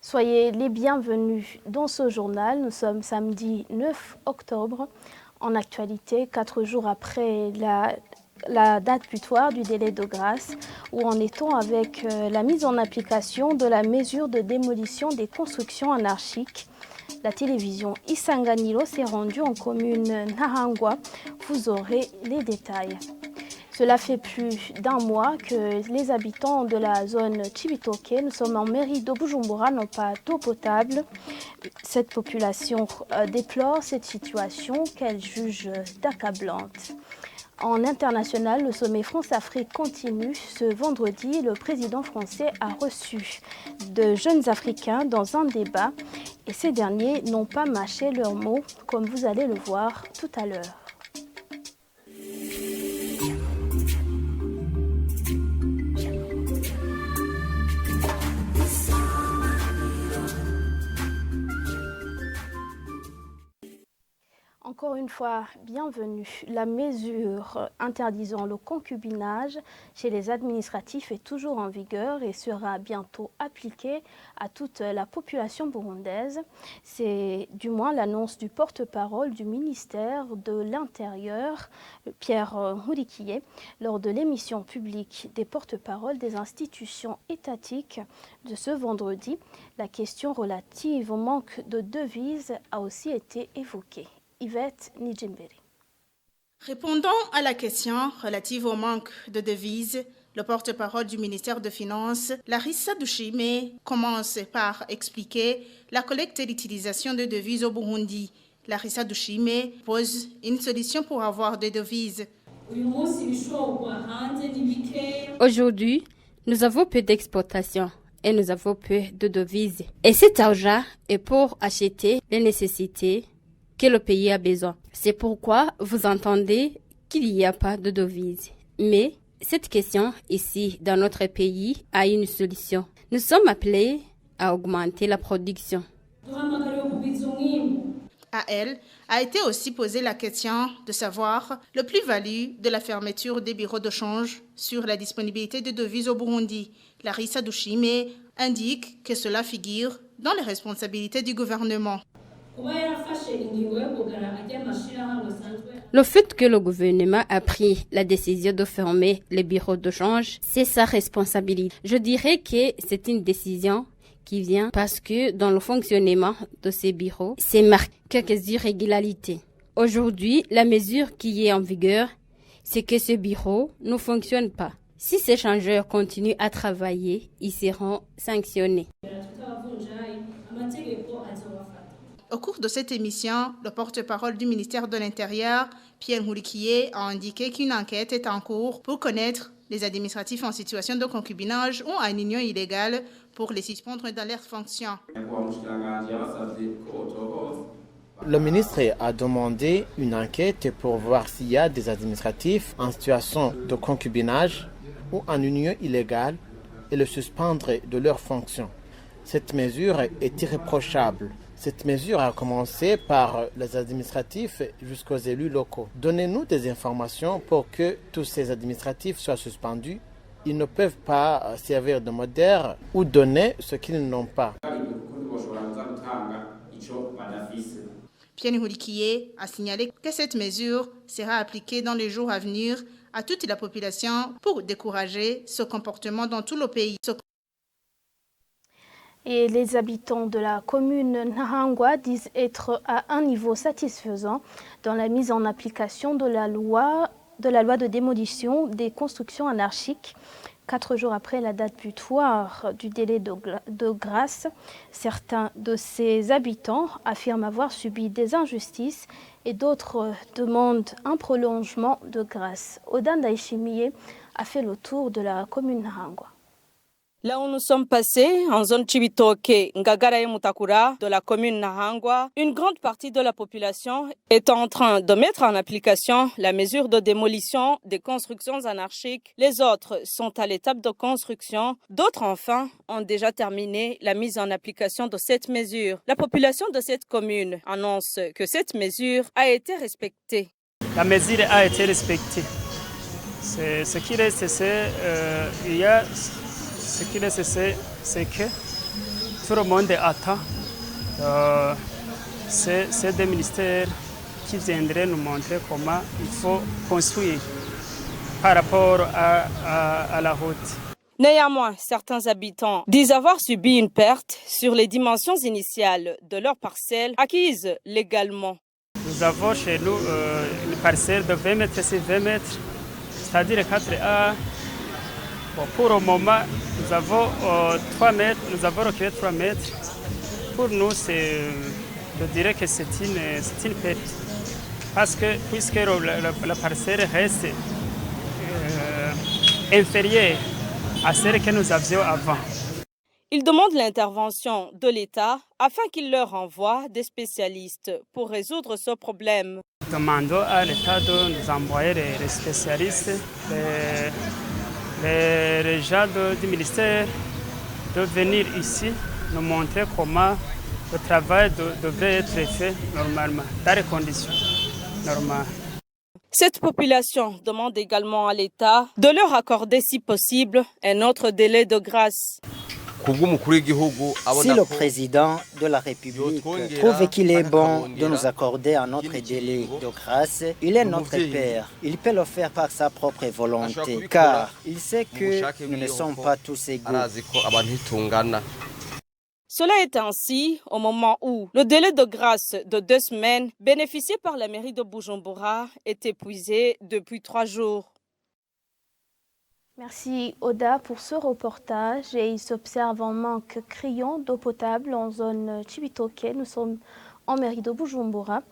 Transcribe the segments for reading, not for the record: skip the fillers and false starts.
Soyez les bienvenus dans ce journal. Nous sommes samedi 9 octobre. En actualité, 4 jours après la date butoir du délai de grâce, où en est-on avec la mise en application de la mesure de démolition des constructions anarchiques. La télévision Isanganiro s'est rendue en commune Nahangwa. Vous aurez les détails. Cela fait plus d'un mois que les habitants de la zone Chibitoke, nous sommes en mairie de Bujumbura, n'ont pas d'eau potable. Cette population déplore cette situation qu'elle juge accablante. En international, le sommet France-Afrique continue. Ce vendredi, le président français a reçu de jeunes Africains dans un débat et ces derniers n'ont pas mâché leurs mots, comme vous allez le voir tout à l'heure. Encore une fois, bienvenue. La mesure interdisant le concubinage chez les administratifs est toujours en vigueur et sera bientôt appliquée à toute la population burundaise. C'est du moins l'annonce du porte-parole du ministère de l'Intérieur, Pierre Nkurikiye, lors de l'émission publique des porte-paroles des institutions étatiques de ce vendredi. La question relative au manque de devises a aussi été évoquée. Yvette Nijimberi. Répondant à la question relative au manque de devises, le porte-parole du ministère des Finances, Larissa Dushime, commence par expliquer la collecte et l'utilisation de devises au Burundi. Larissa Dushime pose une solution pour avoir des devises. Aujourd'hui, nous avons peu d'exportations et nous avons peu de devises. Et cet argent est pour acheter les nécessités que le pays a besoin. C'est pourquoi vous entendez qu'il n'y a pas de devise. Mais cette question ici, dans notre pays, a une solution. Nous sommes appelés à augmenter la production. À elle a été aussi posée la question de savoir le plus-value de la fermeture des bureaux de change sur la disponibilité de devises au Burundi. Larissa Dushime indique que cela figure dans les responsabilités du gouvernement. Le fait que le gouvernement a pris la décision de fermer les bureaux de change, c'est sa responsabilité. Je dirais que c'est une décision qui vient parce que dans le fonctionnement de ces bureaux, c'est marqué quelques irrégularités. Aujourd'hui, la mesure qui est en vigueur, c'est que ces bureaux ne fonctionnent pas. Si ces changeurs continuent à travailler, ils seront sanctionnés. Au cours de cette émission, le porte-parole du ministère de l'Intérieur, Pierre Nkurikiye, a indiqué qu'une enquête est en cours pour connaître les administratifs en situation de concubinage ou en union illégale pour les suspendre dans leurs fonctions. Le ministre a demandé une enquête pour voir s'il y a des administratifs en situation de concubinage ou en union illégale et le suspendre de leurs fonctions. Cette mesure est irréprochable. Cette mesure a commencé par les administratifs jusqu'aux élus locaux. Donnez-nous des informations pour que tous ces administratifs soient suspendus. Ils ne peuvent pas servir de modèle ou donner ce qu'ils n'ont pas. Pierre Nkurikiye a signalé que cette mesure sera appliquée dans les jours à venir à toute la population pour décourager ce comportement dans tout le pays. Et les habitants de la commune Nahangwa disent être à un niveau satisfaisant dans la mise en application de la loi de démolition des constructions anarchiques. 4 jours après la date butoir du délai de grâce, certains de ces habitants affirment avoir subi des injustices et d'autres demandent un prolongement de grâce. Odan Daishimiye a fait le tour de la commune Nahangwa. Là où nous sommes passés, en zone Chibitoke, Ngagara et Mutakura, de la commune Nahangwa, une grande partie de la population est en train de mettre en application la mesure de démolition des constructions anarchiques. Les autres sont à l'étape de construction. D'autres, enfin, ont déjà terminé la mise en application de cette mesure. La population de cette commune annonce que cette mesure a été respectée. La mesure a été respectée. Ce qui reste, c'est que tout le monde attend. C'est des ministères qui viendraient nous montrer comment il faut construire par rapport à la route. Néanmoins, certains habitants disent avoir subi une perte sur les dimensions initiales de leurs parcelles acquises légalement. Nous avons chez nous une parcelle de 20 mètres sur 20 mètres, c'est-à-dire 4A. Bon, pour le moment, nous avons 3 mètres, nous avons reculé 3 mètres. Pour nous, je dirais que c'est une perte. Parce que puisque la parcelle reste inférieure à celle que nous avions avant. Ils demandent l'intervention de l'État afin qu'il leur envoie des spécialistes pour résoudre ce problème. Nous demandons à l'État de nous envoyer les spécialistes, les gens du ministère, de venir ici nous montrer comment le travail devrait être fait normalement, dans les conditions normales. Cette population demande également à l'État de leur accorder, si possible, un autre délai de grâce. Si le président de la République trouve qu'il est bon de nous accorder un autre délai de grâce, il est notre père. Il peut le faire par sa propre volonté, car il sait que nous ne sommes pas tous égaux. Cela est ainsi au moment où le délai de grâce de 2 semaines bénéficié par la mairie de Bujumbura est épuisé depuis 3 jours. Merci Oda pour ce reportage. Et il s'observe un manque criant d'eau potable en zone Chibitoke. Nous sommes en mairie de Bujumbura.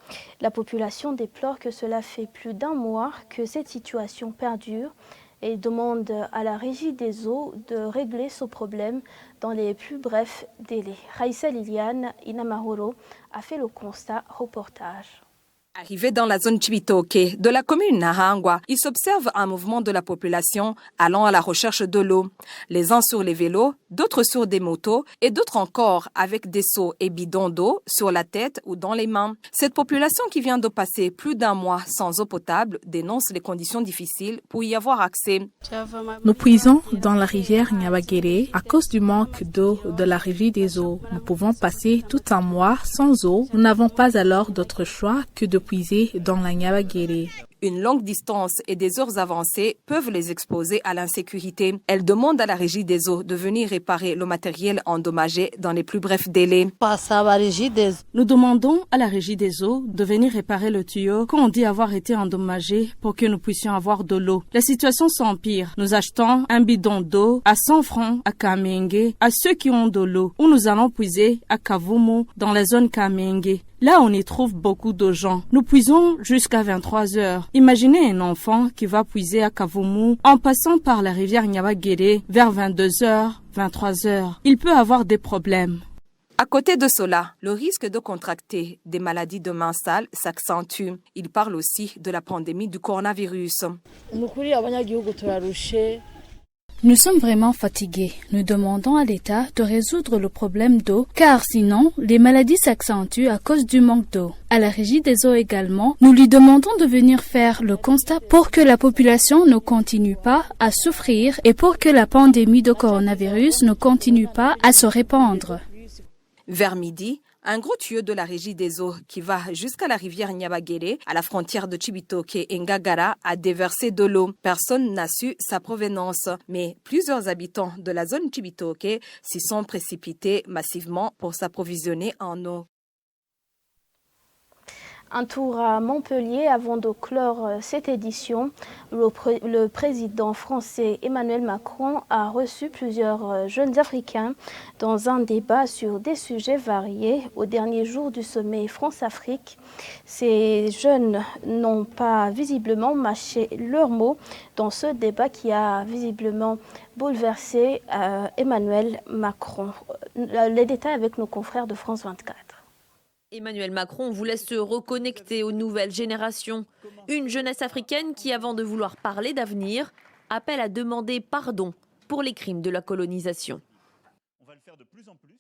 La population déplore que cela fait plus d'1 mois que cette situation perdure et demande à la régie des eaux de régler ce problème dans les plus brefs délais. Raïssa Liliane Inamahoro a fait le constat. Reportage. Arrivé dans la zone Chibitoke de la commune Nahangwa, il s'observe un mouvement de la population allant à la recherche de l'eau. Les uns sur les vélos, d'autres sur des motos et d'autres encore avec des seaux et bidons d'eau sur la tête ou dans les mains. Cette population qui vient de passer plus d'1 mois sans eau potable dénonce les conditions difficiles pour y avoir accès. Nous puisons dans la rivière Nyabagere à cause du manque d'eau de la régie des eaux. Nous pouvons passer tout 1 mois sans eau. Nous n'avons pas alors d'autre choix que de puiser dans la Nyabagere. Une longue distance et des heures avancées peuvent les exposer à l'insécurité. Elle demande à la régie des eaux de venir réparer le matériel endommagé dans les plus brefs délais. Nous demandons à la régie des eaux de venir réparer le tuyau qu'on dit avoir été endommagé pour que nous puissions avoir de l'eau. La situation s'empire. Nous achetons un bidon d'eau à 100 francs à Kamenge à ceux qui ont de l'eau, où nous allons puiser à Kavumu dans la zone Kamenge. Là, on y trouve beaucoup de gens. Nous puisons jusqu'à 23 heures. Imaginez un enfant qui va puiser à Kavumu en passant par la rivière Nyabagere vers 22 heures, 23 heures. Il peut avoir des problèmes. À côté de cela, le risque de contracter des maladies de mains sales s'accentue. Il parle aussi de la pandémie du coronavirus. Nous sommes vraiment fatigués. Nous demandons à l'État de résoudre le problème d'eau, car sinon, les maladies s'accentuent à cause du manque d'eau. À la régie des eaux également, nous lui demandons de venir faire le constat pour que la population ne continue pas à souffrir et pour que la pandémie de coronavirus ne continue pas à se répandre. Vers midi, un gros tuyau de la régie des eaux qui va jusqu'à la rivière Nyabagere, à la frontière de Chibitoke et Ngagara, a déversé de l'eau. Personne n'a su sa provenance, mais plusieurs habitants de la zone Chibitoke s'y sont précipités massivement pour s'approvisionner en eau. Un tour à Montpellier avant de clore cette édition. Le président français Emmanuel Macron a reçu plusieurs jeunes Africains dans un débat sur des sujets variés au dernier jour du sommet France-Afrique. Ces jeunes n'ont pas visiblement mâché leurs mots dans ce débat qui a visiblement bouleversé Emmanuel Macron. Les détails avec nos confrères de France 24. Emmanuel Macron voulait se reconnecter aux nouvelles générations. Une jeunesse africaine qui, avant de vouloir parler d'avenir, appelle à demander pardon pour les crimes de la colonisation. On va le faire de plus en plus.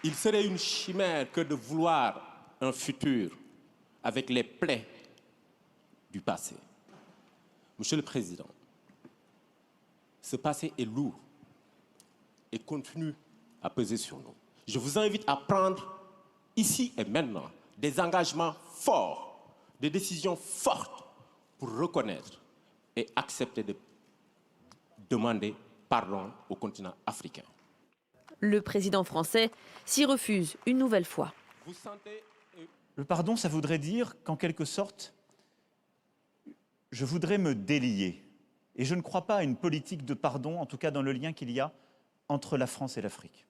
Il serait une chimère que de vouloir un futur avec les plaies du passé. Monsieur le Président, ce passé est lourd et continue à peser sur nous. Je vous invite à prendre ici et maintenant des engagements forts, des décisions fortes pour reconnaître et accepter de demander pardon au continent africain. Le président français s'y refuse une nouvelle fois. Le pardon, ça voudrait dire qu'en quelque sorte, je voudrais me délier. Et je ne crois pas à une politique de pardon, en tout cas dans le lien qu'il y a entre la France et l'Afrique.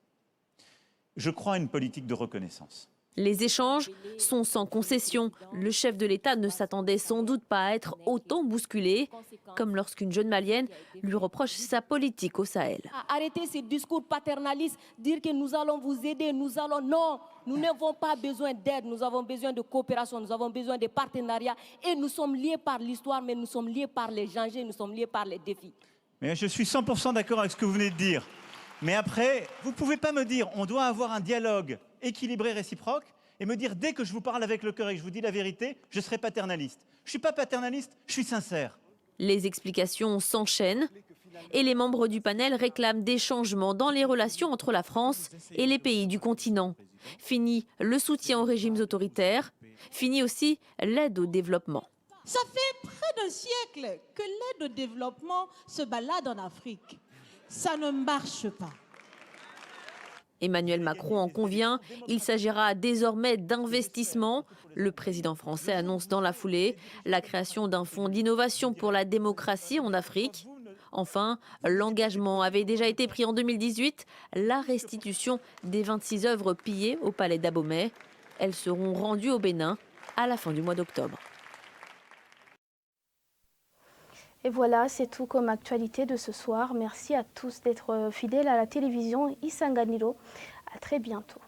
Je crois à une politique de reconnaissance. Les échanges sont sans concession. Le chef de l'État ne s'attendait sans doute pas à être autant bousculé, comme lorsqu'une jeune Malienne lui reproche sa politique au Sahel. Arrêtez ces discours paternalistes, dire que nous allons vous aider, nous allons... Non, nous n'avons pas besoin d'aide, nous avons besoin de coopération, nous avons besoin de partenariat. Et nous sommes liés par l'histoire, mais nous sommes liés par les enjeux, nous sommes liés par les défis. Mais je suis 100% d'accord avec ce que vous venez de dire. Mais après, vous ne pouvez pas me dire on doit avoir un dialogue équilibré, réciproque, et me dire dès que je vous parle avec le cœur et que je vous dis la vérité, je serai paternaliste. Je ne suis pas paternaliste, je suis sincère. Les explications s'enchaînent et les membres du panel réclament des changements dans les relations entre la France et les pays du continent. Fini le soutien aux régimes autoritaires, fini aussi l'aide au développement. Ça fait près d'un siècle que l'aide au développement se balade en Afrique. Ça ne marche pas. Emmanuel Macron en convient, il s'agira désormais d'investissement. Le président français annonce dans la foulée la création d'un fonds d'innovation pour la démocratie en Afrique. Enfin, l'engagement avait déjà été pris en 2018, la restitution des 26 œuvres pillées au palais d'Abomey. Elles seront rendues au Bénin à la fin du mois d'octobre. Et voilà, c'est tout comme actualité de ce soir. Merci à tous d'être fidèles à la télévision Isanganiro. À très bientôt.